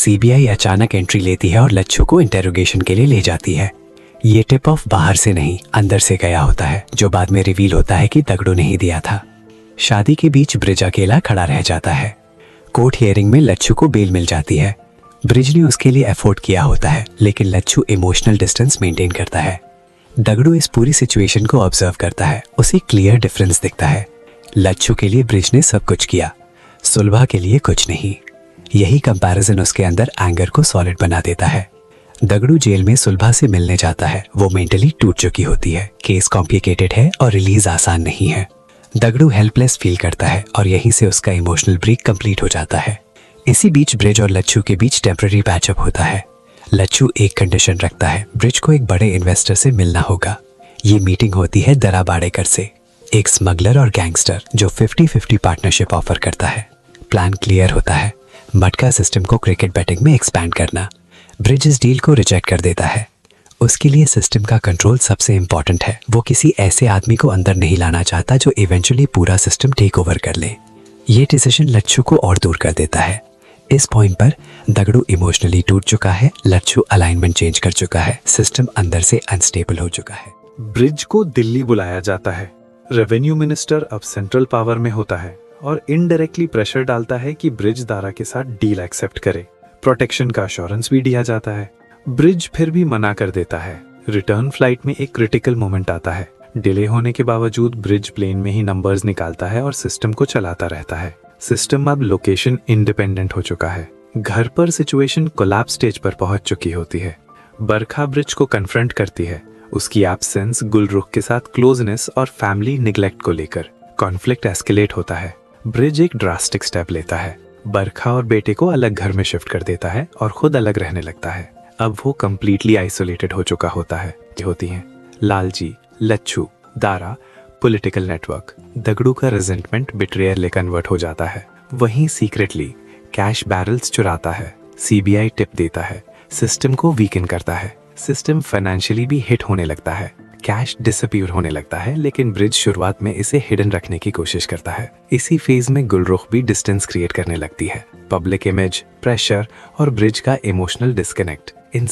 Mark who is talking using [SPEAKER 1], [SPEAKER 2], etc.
[SPEAKER 1] CBI अचानक entry लेती है और लच्छू को इंटेरोगेशन के लिए ले जाती है। ये टिप ऑफ बाहर से नहीं अंदर से गया होता है, जो बाद में रिवील होता है कि दगड़ू नहीं दिया था। शादी के बीच ब्रिज अकेला खड़ा रह जाता है। कोर्ट हियरिंग में लच्छू को बेल मिल जाती है। ब्रिज ने उसके लिए एफोर्ड किया होता है, लेकिन लच्छू इमोशनल डिस्टेंस मेंटेन करता है। दगड़ू इस पूरी सिचुएशन को ऑब्जर्व करता है। उसे क्लियर डिफरेंस दिखता है। लच्छू के लिए ब्रिज ने सब कुछ किया, सुलभा के लिए कुछ नहीं। यही कंपैरिजन उसके अंदर एंगर को सॉलिड बना देता है। दगड़ू जेल में सुलभा से मिलने जाता है। वो मेंटली टूट चुकी होती है। केस कॉम्प्लिकेटेड है और रिलीज आसान नहीं है। दगड़ू हेल्पलेस फील करता है और यहीं से उसका इमोशनल ब्रेक कंप्लीट हो जाता है। इसी बीच ब्रिज और लच्छू के बीच टेम्पररी पैचअप होता है। लच्छू एक कंडीशन रखता है, ब्रिज को एक बड़े इन्वेस्टर से मिलना होगा। ये मीटिंग होती है दराबाड़ेकर से, एक स्मगलर और गैंगस्टर जो 50-50 पार्टनरशिप ऑफर करता है। प्लान क्लियर होता है, मटका सिस्टम को क्रिकेट बैटिंग में एक्सपैंड करना। ब्रिज इस डील को रिजेक्ट कर देता है। उसके लिए सिस्टम का कंट्रोल सबसे इंपॉर्टेंट है। वो किसी ऐसे आदमी को अंदर नहीं लाना चाहता जो इवेंचुअली पूरा सिस्टम टेक ओवर कर ले। ये डिसीजन लच्छू को और दूर कर देता है। इस पॉइंट पर दगड़ू इमोशनली टूट चुका है, लच्छू अलाइनमेंट चेंज कर चुका है, सिस्टम अंदर से अनस्टेबल हो चुका है।
[SPEAKER 2] ब्रिज को दिल्ली बुलाया जाता है। रेवेन्यू मिनिस्टर अब सेंट्रल पावर में होता है और इनडायरेक्टली प्रेशर डालता है कि ब्रिज दारा के साथ डील एक्सेप्ट करे। प्रोटेक्शन का अश्योरेंस भी दिया जाता है। ब्रिज फिर भी मना कर देता है। रिटर्न फ्लाइट में एक क्रिटिकल मोमेंट आता है। डिले होने के बावजूद ब्रिज प्लेन में ही नंबर्स निकालता है और सिस्टम को चलाता रहता है। सिस्टम अब लोकेशन इंडिपेंडेंट हो चुका है। घर पर सिचुएशन कोलैप्स स्टेज पर पहुंच चुकी होती है। बरखा ब्रिज को कन्फ्रंट करती है। उसकी एब्सेंस, गुलरुख के साथ क्लोजनेस और फैमिली निग्लेक्ट को लेकर कॉन्फ्लिक्ट एस्केलेट होता है। ब्रिज एक ड्रास्टिक स्टेप लेता है। बरखा और बेटे को अलग घर में शिफ्ट कर देता है और खुद अलग रहने लगता है। अब वो कंप्लीटली आइसोलेटेड हो चुका होता है। होती हैं लालजी, लच्छू, दारा, पॉलिटिकल नेटवर्क। दगड़ू का रिजेंटमेंट बिट्रेयर ले कन्वर्ट हो जाता है। वहीं सीक्रेटली कैश बैरल्स चुराता है। सीबीआई टिप देता है। सिस्टम को वीकन करता है। सिस्टम फाइनेंशियली भी हिट होने लगता है। कैश डिसअपीयर होने लगता है, लेकिन ब्रिज शुरुआत में इसे हिडन रखने की कोशिश करता है। इसी फेज में गुलरुख भी डिस्टेंस क्रिएट करने लगती है। पब्लिक इमेज, प्रेशर और ब्रिज का इमोशनल डिस्कनेक्ट, इन